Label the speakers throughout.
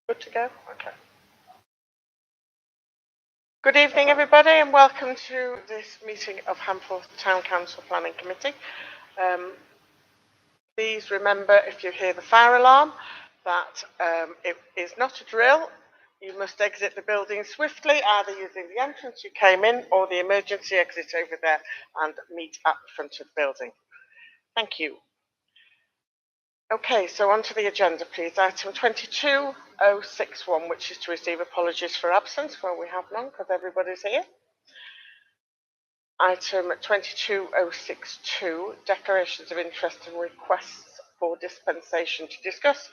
Speaker 1: Good to go? Okay. Good evening, everybody, and welcome to this meeting of Hamforth Town Council Planning Committee. Please remember, if you hear the fire alarm, that it is not a drill. You must exit the building swiftly, either using the entrance you came in or the emergency exit over there, and meet at the front of the building. Thank you. Okay, so on to the agenda, please. Item 22061, which is to receive apologies for absence. Well, we have none because everybody's here. Item 22062, declarations of interest and requests for dispensation to discuss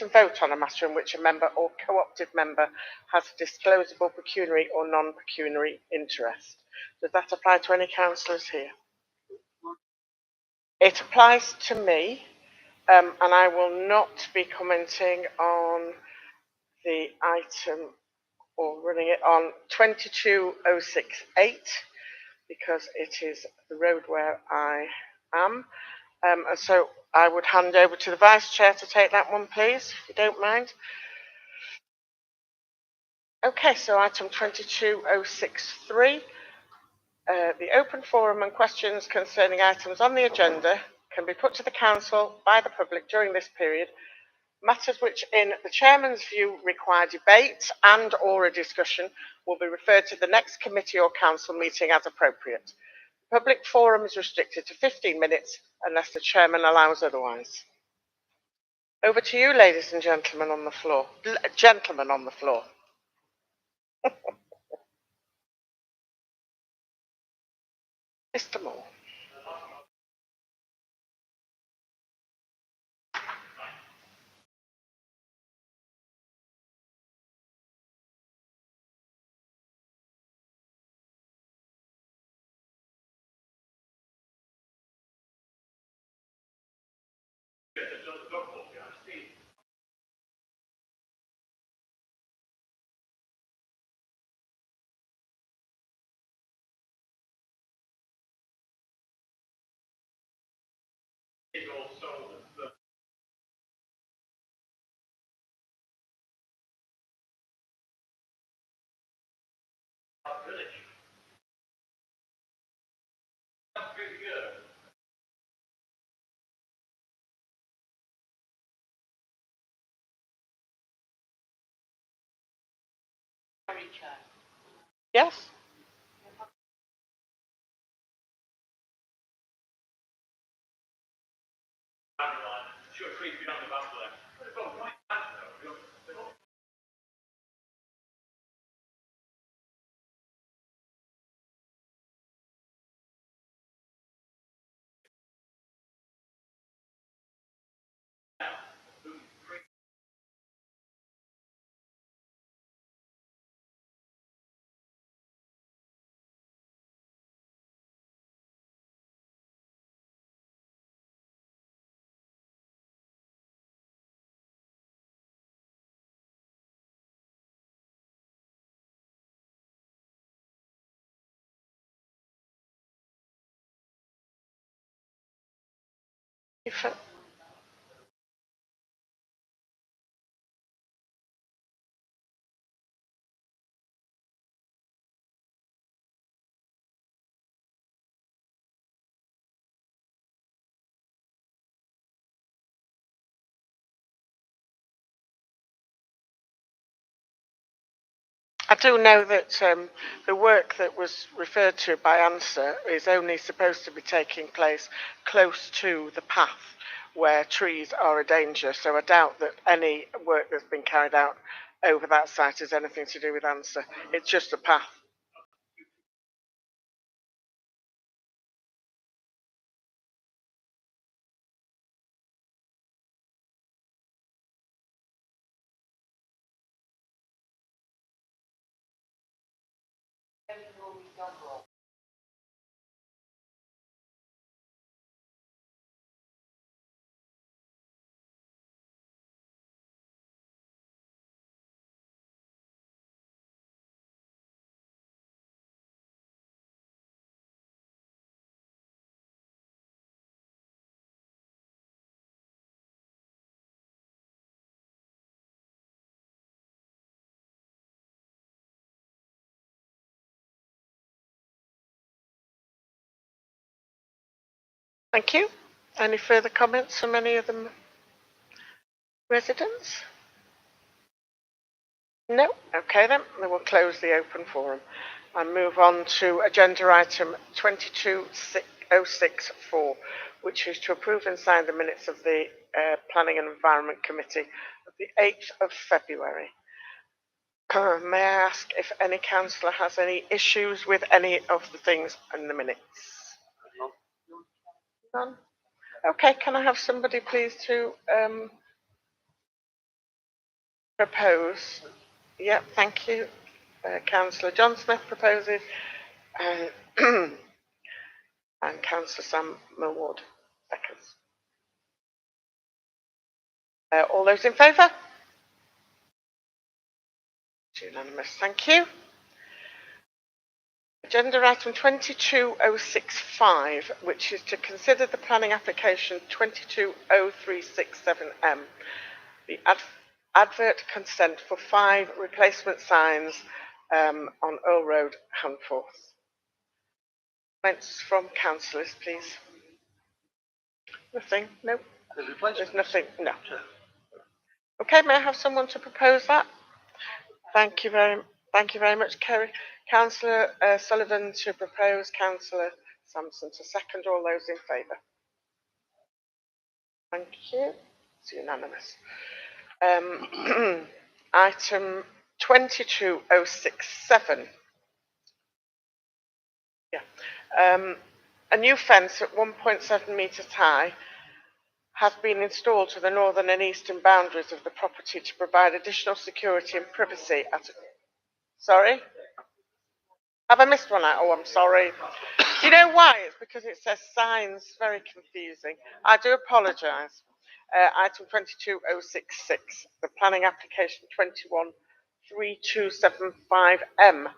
Speaker 1: and vote on a matter in which a member or co-opted member has a disclosable pecuniary or non-pecuniary interest. Does that apply to any councillors here? It applies to me. And I will not be commenting on the item or running it on 22068 because it is the road where I am. And so I would hand over to the Vice Chair to take that one, please, if you don't mind. Okay, so item 22063. The open forum and questions concerning items on the agenda can be put to the Council by the public during this period. Matters which, in the Chairman's view, require debate and or a discussion will be referred to the next committee or council meeting as appropriate. Public forum is restricted to 15 minutes unless the Chairman allows otherwise. Over to you, ladies and gentlemen on the floor. Gentlemen on the floor. Mr. Moore. Yes? I do know that the work that was referred to by ANSA is only supposed to be taking place close to the path where trees are a danger. So I doubt that any work that's been carried out over that site has anything to do with ANSA. It's just a path. Thank you. Any further comments from any of the residents? No? Okay then we'll close the open forum and move on to agenda item 22064, which is to approve and sign the minutes of the Planning and Environment Committee of the 8th of February. May I ask if any councillor has any issues with any of the things in the minutes? None? Okay, can I have somebody please to propose? Yeah, thank you. Councillor John Smith proposes, and Councillor Sam Millward seconds. All those in favour? It's unanimous, thank you. Agenda item 22065, which is to consider the planning application 220367M, the advert consent for 5 replacement signs on Earl Road, Hanforth. Comments from councillors, please. Nothing? No. There's nothing. No. Okay, may I have someone to propose that? Thank you very much, Kerry. Councillor Sullivan to propose, Councillor Sampson to second. All those in favour? Thank you. It's unanimous. Item 22067. Yeah. A new fence at 1.7 metres high has been installed to the northern and eastern boundaries of the property to provide additional security and privacy at... Sorry? Have I missed one out? Oh, I'm sorry. Do you know why? It's because it says signs. Very confusing. I do apologise. Item 22066, the planning application 213275M.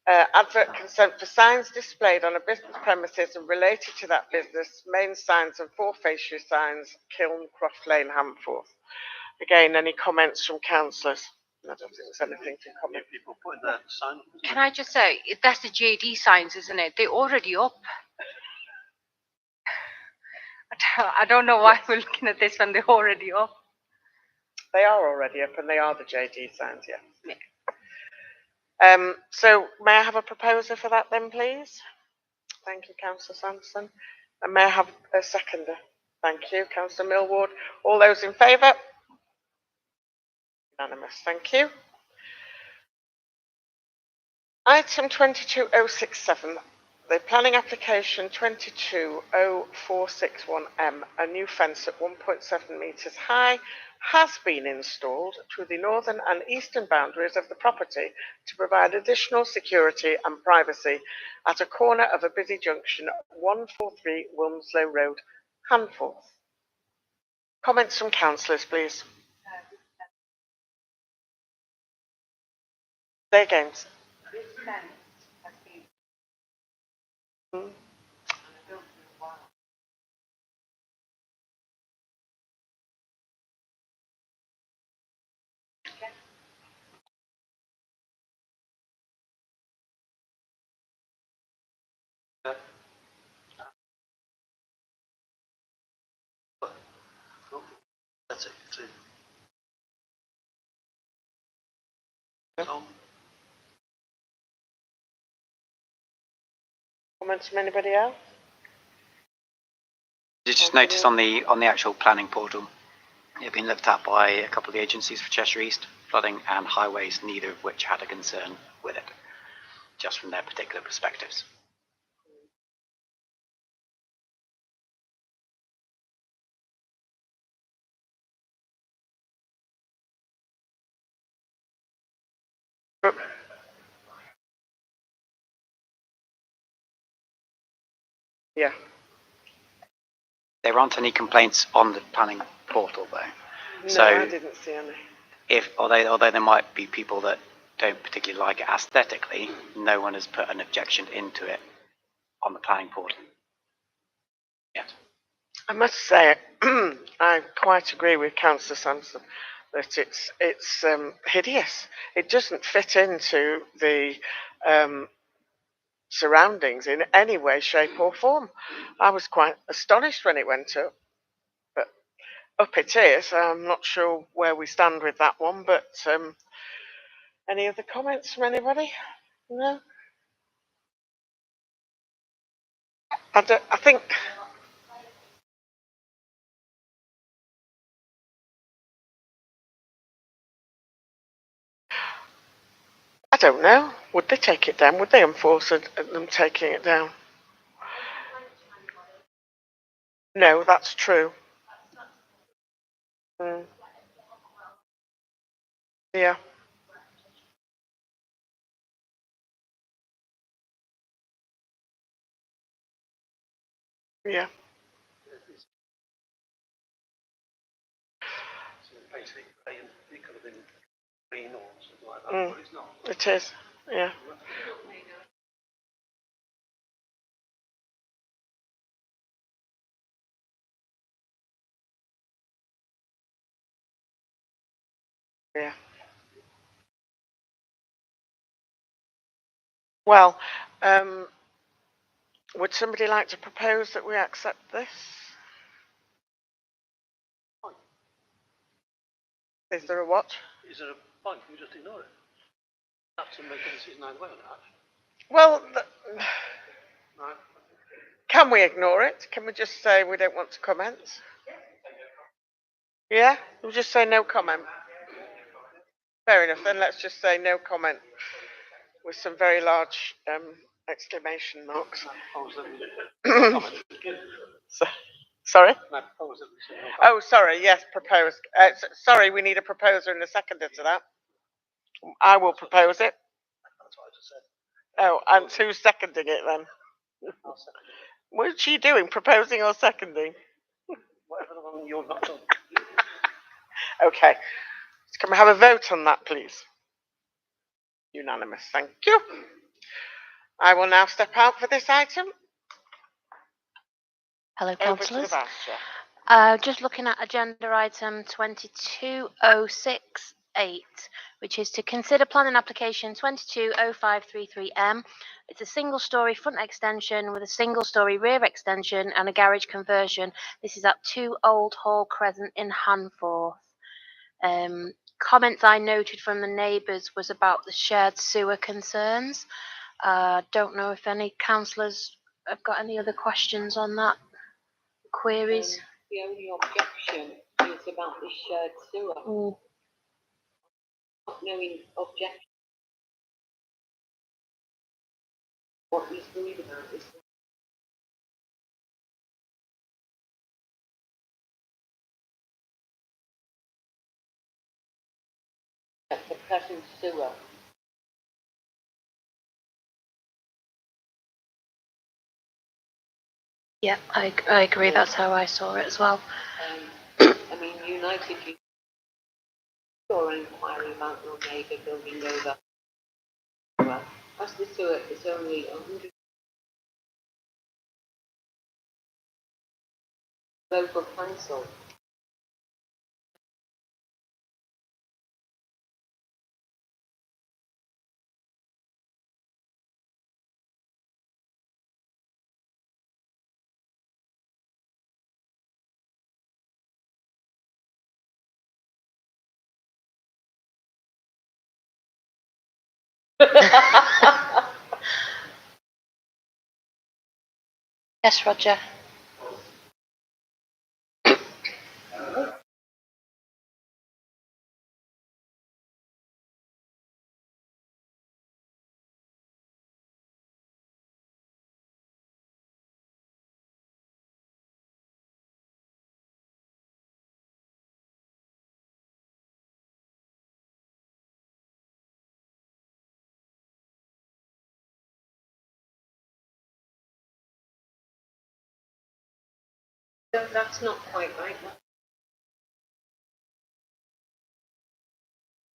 Speaker 1: Advert consent for signs displayed on a business premises and related to that business, main signs and 4 fascia signs, Kiln, Croft Lane, Hanforth. Again, any comments from councillors? I don't think there's anything to comment.
Speaker 2: People putting that sign.
Speaker 3: Can I just say, that's the JD signs, isn't it? They're already up. I don't know why we're looking at this when they're already up.
Speaker 1: They are already up, and they are the JD signs, yeah. So may I have a proposer for that then, please? Thank you, Councillor Sampson. And may I have a seconder? Thank you, Councillor Millward. All those in favour? Unanimous, thank you. Item 22067, the planning application 220461M, a new fence at 1.7 metres high, has been installed to the northern and eastern boundaries of the property to provide additional security and privacy at a corner of a busy junction, 143 Wilmslow Road, Hanforth. Comments from councillors, please. Say again.
Speaker 2: That's it.
Speaker 1: Comments from anybody else?
Speaker 4: You just noticed on the actual planning portal, it had been looked at by a couple of the agencies for Cheshire East, flooding and highways, neither of which had a concern with it, just from their particular perspectives.
Speaker 1: Yeah.
Speaker 4: There aren't any complaints on the planning portal though.
Speaker 1: No,
Speaker 4: so
Speaker 1: I didn't see any.
Speaker 4: Although there might be people that don't particularly like it aesthetically, no one has put an objection into it on the planning portal yet.
Speaker 1: I must say, I quite agree with Councillor Sampson that it's hideous. It doesn't fit into the surroundings in any way, shape, or form. I was quite astonished when it went up, but up it is. I'm not sure where we stand with that one, but any other comments from anybody? No? I think I don't know. Would they take it down? Would they enforce them taking it down? No, that's true. Mm, yeah, yeah.
Speaker 2: So basically, it could have been green or something like that,
Speaker 1: Mm,
Speaker 2: but it's not.
Speaker 1: it is. Yeah, yeah. Well, would somebody like to propose that we accept this? Is there a what?
Speaker 2: Is there a point? You just ignore it. Have to make a decision either way on that.
Speaker 1: Well,
Speaker 2: Right?
Speaker 1: can we ignore it? Can we just say we don't want to comment? Yeah, we'll just say no comment. Fair enough. Then let's just say no comment with some very large exclamation marks.
Speaker 2: And I propose that we comment.
Speaker 1: So, sorry.
Speaker 2: And I propose that we say no comment.
Speaker 1: Oh, sorry. Yes, propose. Sorry, we need a proposer and a seconder to that. I will propose it.
Speaker 2: That's what I just said.
Speaker 1: Oh, and who's seconding it then?
Speaker 2: I'll second it.
Speaker 1: What's she doing? Proposing or seconding?
Speaker 2: Whatever the one you're not on.
Speaker 1: Okay. Can we have a vote on that, please? Unanimous. Thank you. I will now step out for this item.
Speaker 5: Hello,
Speaker 1: Over to the
Speaker 5: councillors.
Speaker 1: Vice Chair.
Speaker 5: Just looking at agenda item 22068, which is to consider planning application 220533M. It's a single-storey front extension with a single-storey rear extension and a garage conversion. This is at 2 Old Hall Crescent in Hanforth. Comments I noted from the neighbours was about the shared sewer concerns. Don't know if any councillors have got any other questions on that. Queries?
Speaker 6: The only objection is about the shared sewer. Not knowing objection. What he's worried about is that the present sewer.
Speaker 5: Yeah, I agree. That's how I saw it as well.
Speaker 6: I mean, United, your inquiry about your neighbour building over. Well, as the sewer is only 100 local council.
Speaker 5: Yes, Roger.
Speaker 6: No, that's not quite right.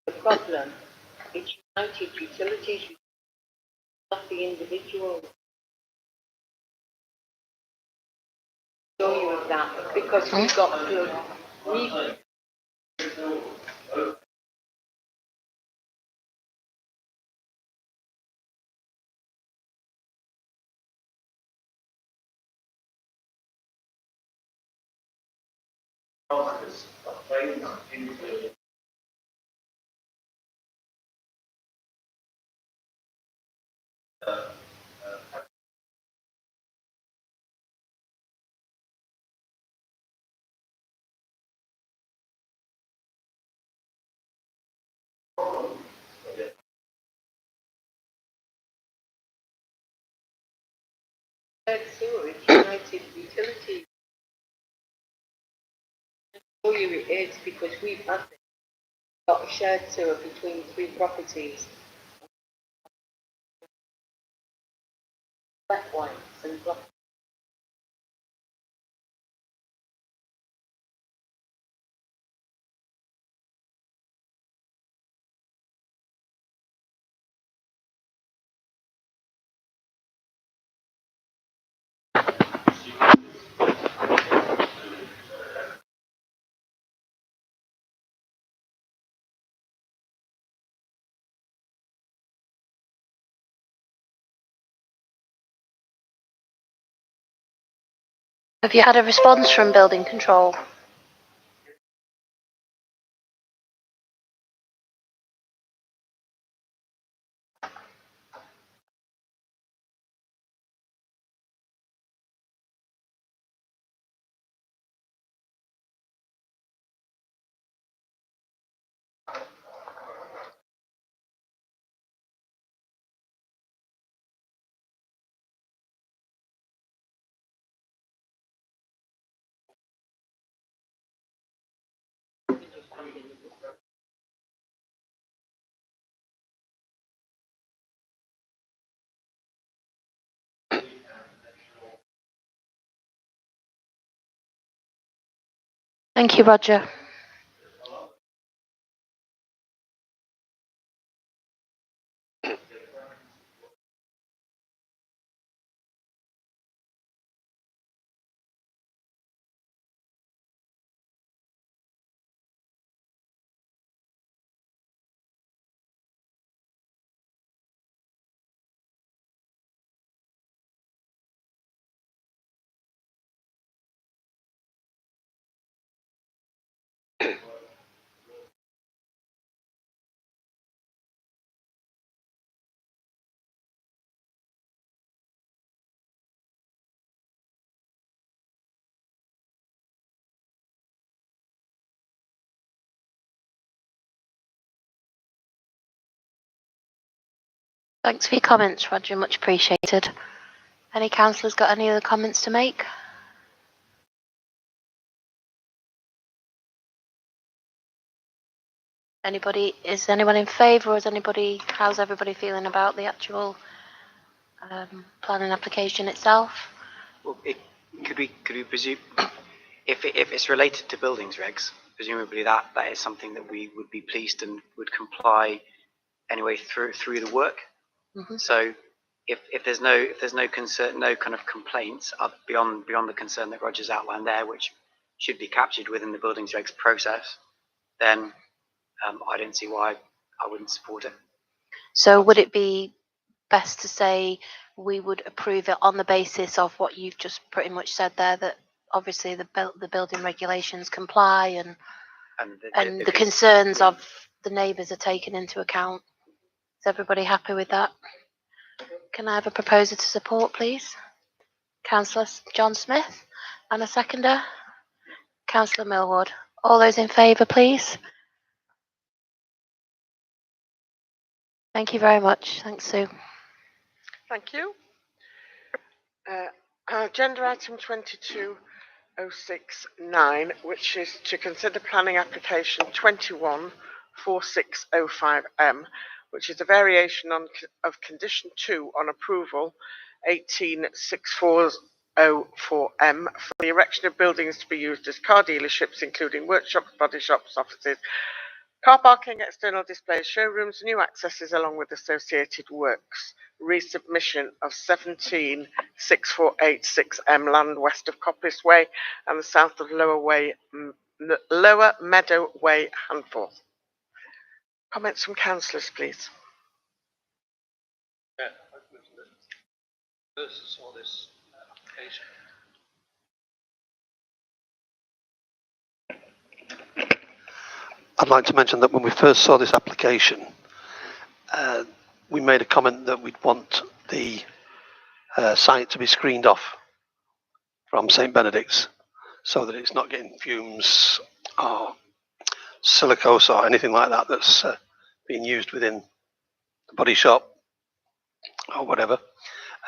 Speaker 6: The problem is United Utilities, not the individual. Show you of that because we've got we Shared sewerage, United Utilities. For you it is because we've had got a shared sewer between 3 properties. Wet whites and black.
Speaker 5: Have you had a response from building control? Thank you, Roger. Thanks for your comments, Roger. Much appreciated. Any councillors got any other comments to make? Anybody? Is anyone in favour, or is anybody? How's everybody feeling about the actual planning application itself?
Speaker 4: Well, could we presume, if it's related to buildings regs, presumably that is something that we would be pleased and would comply anyway through the work.
Speaker 5: Mm-hmm.
Speaker 4: So if there's no concern, no kind of complaints beyond the concern that Roger's outlined there, which should be captured within the buildings regs process, then I don't see why I wouldn't support it.
Speaker 5: So would it be best to say we would approve it on the basis of what you've just pretty much said there, that obviously the building regulations comply and the concerns of the neighbours are taken into account? Is everybody happy with that? Can I have a proposer to support, please? Councillor John Smith, and a seconder? Councillor Millward. All those in favour, please? Thank you very much. Thanks, Sue.
Speaker 1: Thank you. Agenda item 22069, which is to consider planning application 214605M, which is a variation of condition 2 on approval 18640 for the erection of buildings to be used as car dealerships, including workshops, body shops, offices, car parking, external displays, showrooms, new accesses along with associated works. Resubmission of 17646M land west of Coppice Way and the south of Lower Meadow Way, Handforth. Comments from councillors, please.
Speaker 2: Yeah, I've mentioned it. First saw this application. I'd like to mention that when we first saw this application, we made a comment that we'd want the site to be screened off from St Benedict's so that it's not getting fumes or silicose or anything like that that's being used within the body shop or whatever.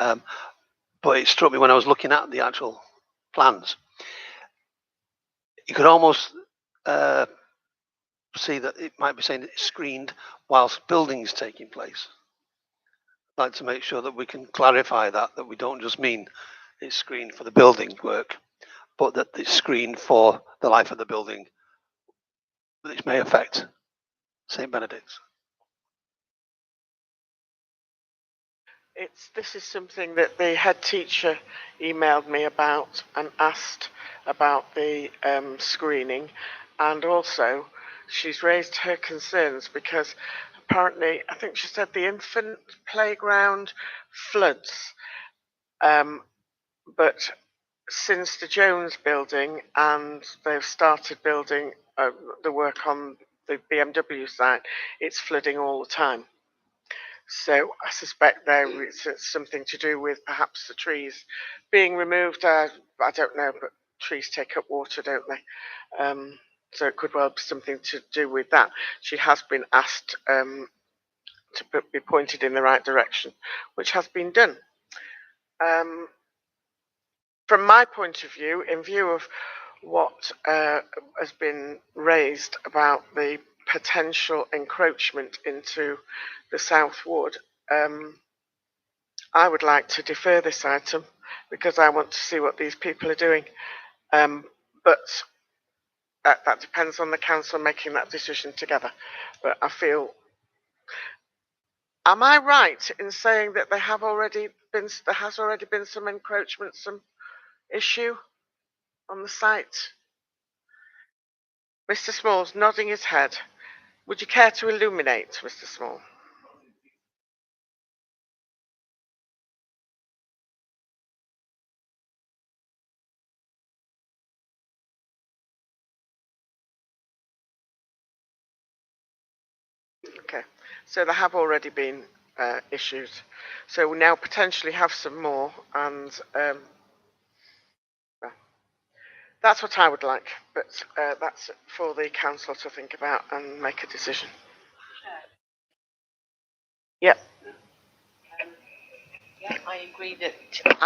Speaker 2: But it struck me when I was looking at the actual plans, you could almost see that it might be saying it's screened whilst building is taking place. I'd like to make sure that we can clarify that we don't just mean it's screened for the building work, but that it's screened for the life of the building, which may affect St Benedict's.
Speaker 1: This is something that the head teacher emailed me about and asked about the screening, and also she's raised her concerns because apparently, I think she said the infant playground floods, but since the Jones building and they've started building the work on the BMW site, it's flooding all the time. So I suspect it's something to do with perhaps the trees being removed. I don't know, but trees take up water, don't they? So it could well be something to do with that. She has been asked to be pointed in the right direction, which has been done. From my point of view, in view of what has been raised about the potential encroachment into the South Wood, I would like to defer this item because I want to see what these people are doing. But that depends on the council making that decision together. But I feel, am I right in saying that there has already been some encroachment, some issue on the site? Mr. Small's nodding his head. Would you care to illuminate, Mr. Small? Okay, so there have already been issues. So we now potentially have some more, and that's what I would like. But that's for the council to think about and make a decision. Yep.
Speaker 6: Yeah, I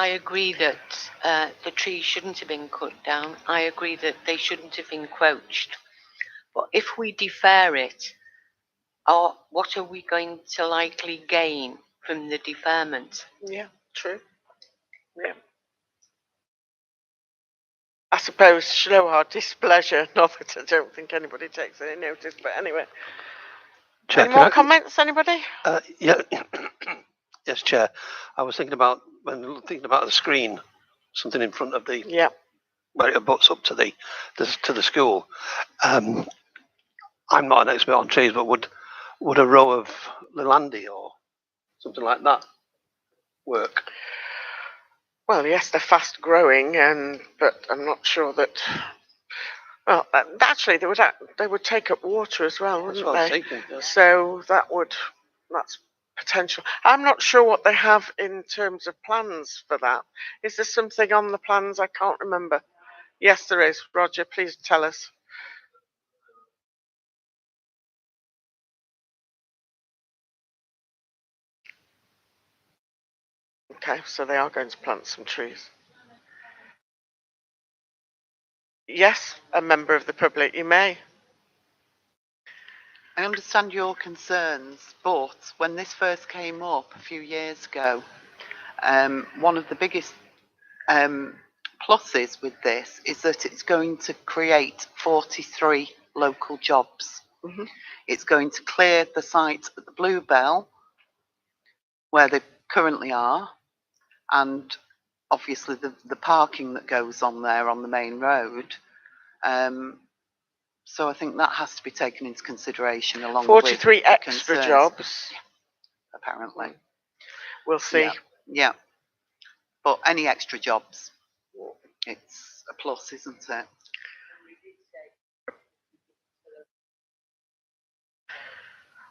Speaker 6: agree that the trees shouldn't have been cut down. I agree that they shouldn't have encroached. But if we defer it, what are we going to likely gain from the deferment?
Speaker 1: Yeah, true. Yeah. I suppose show our displeasure, not that I don't think anybody takes any notice, but anyway.
Speaker 2: Chair,
Speaker 1: Any more comments, anybody?
Speaker 2: Yeah. Yes, Chair. I was thinking about the screen, something in front of
Speaker 1: Yeah.
Speaker 2: where it abuts up to the school. I'm not an expert on trees, but would a row of Lilandi or something like that work?
Speaker 1: Well, yes, they're fast growing, but I'm not sure that. Well, actually, they would take up water as well, wouldn't
Speaker 2: That's what I was
Speaker 1: they?
Speaker 2: thinking, yeah.
Speaker 1: So that's potential. I'm not sure what they have in terms of plans for that. Is there something on the plans? I can't remember. Yes, there is. Roger, please tell us. Okay, so they are going to plant some trees. Yes, a member of the public, you may.
Speaker 7: I understand your concerns, but when this first came up a few years ago, one of the biggest pluses with this is that it's going to create 43 local jobs.
Speaker 1: Mm-hmm.
Speaker 7: It's going to clear the site at the Bluebell, where they currently are, and obviously the parking that goes on there on the main road. So I think that has to be taken into consideration along
Speaker 1: 43
Speaker 7: with
Speaker 1: extra
Speaker 7: concerns,
Speaker 1: jobs.
Speaker 7: apparently.
Speaker 1: We'll see.
Speaker 7: Yeah. But any extra jobs, it's a plus, isn't it?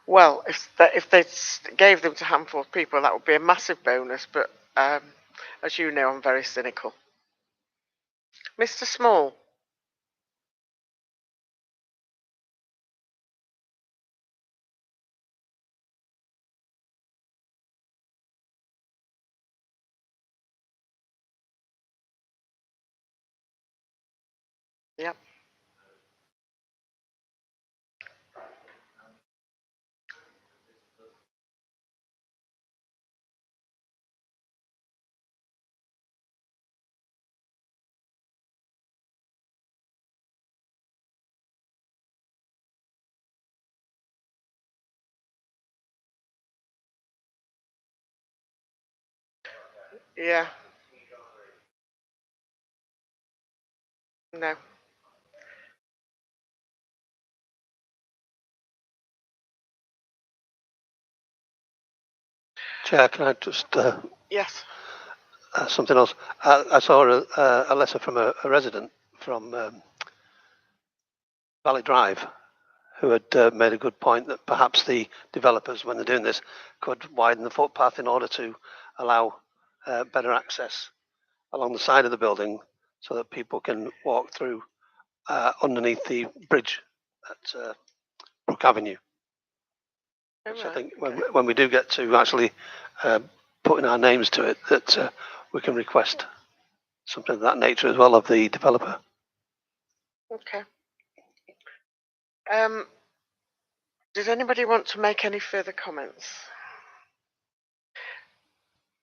Speaker 1: Well, if they gave them to handful of people, that would be a massive bonus. But as you know, I'm very cynical. Mr. Small. Yep. Yeah. No.
Speaker 2: Chair, can I just
Speaker 1: Yes.
Speaker 2: something else? I saw a letter from a resident from Valley Drive who had made a good point that perhaps the developers, when they're doing this, could widen the footpath in order to allow better access along the side of the building so that people can walk through underneath the bridge at Brook Avenue. Which I think when we do get to actually putting our names to it, that we can request something of that nature as well of the developer.
Speaker 1: Okay. Does anybody want to make any further comments?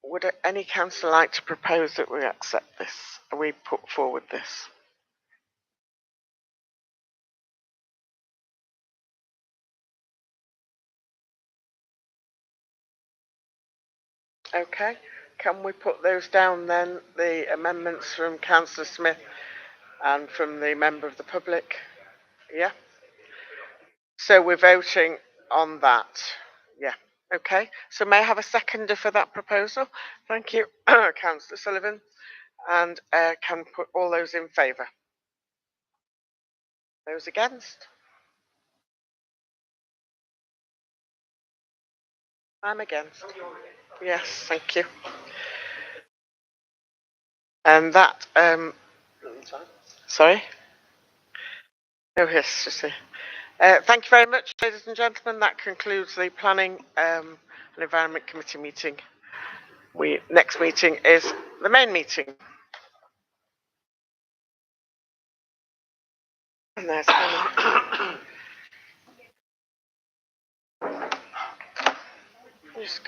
Speaker 1: Would any councillor like to propose that we accept this? We put forward this? Okay. Can we put those down then? The amendments from Councillor Smith and from the member of the public? Yeah. So we're voting on that. Yeah. Okay. So may I have a seconder for that proposal? Thank you, Councillor Sullivan. And can put all those in favour? Those against? I'm against. Yes, thank you. And that, sorry? Oh, yes, just thank you very much, ladies and gentlemen. That concludes the Planning and Environment Committee meeting. Next meeting is the main meeting. And there's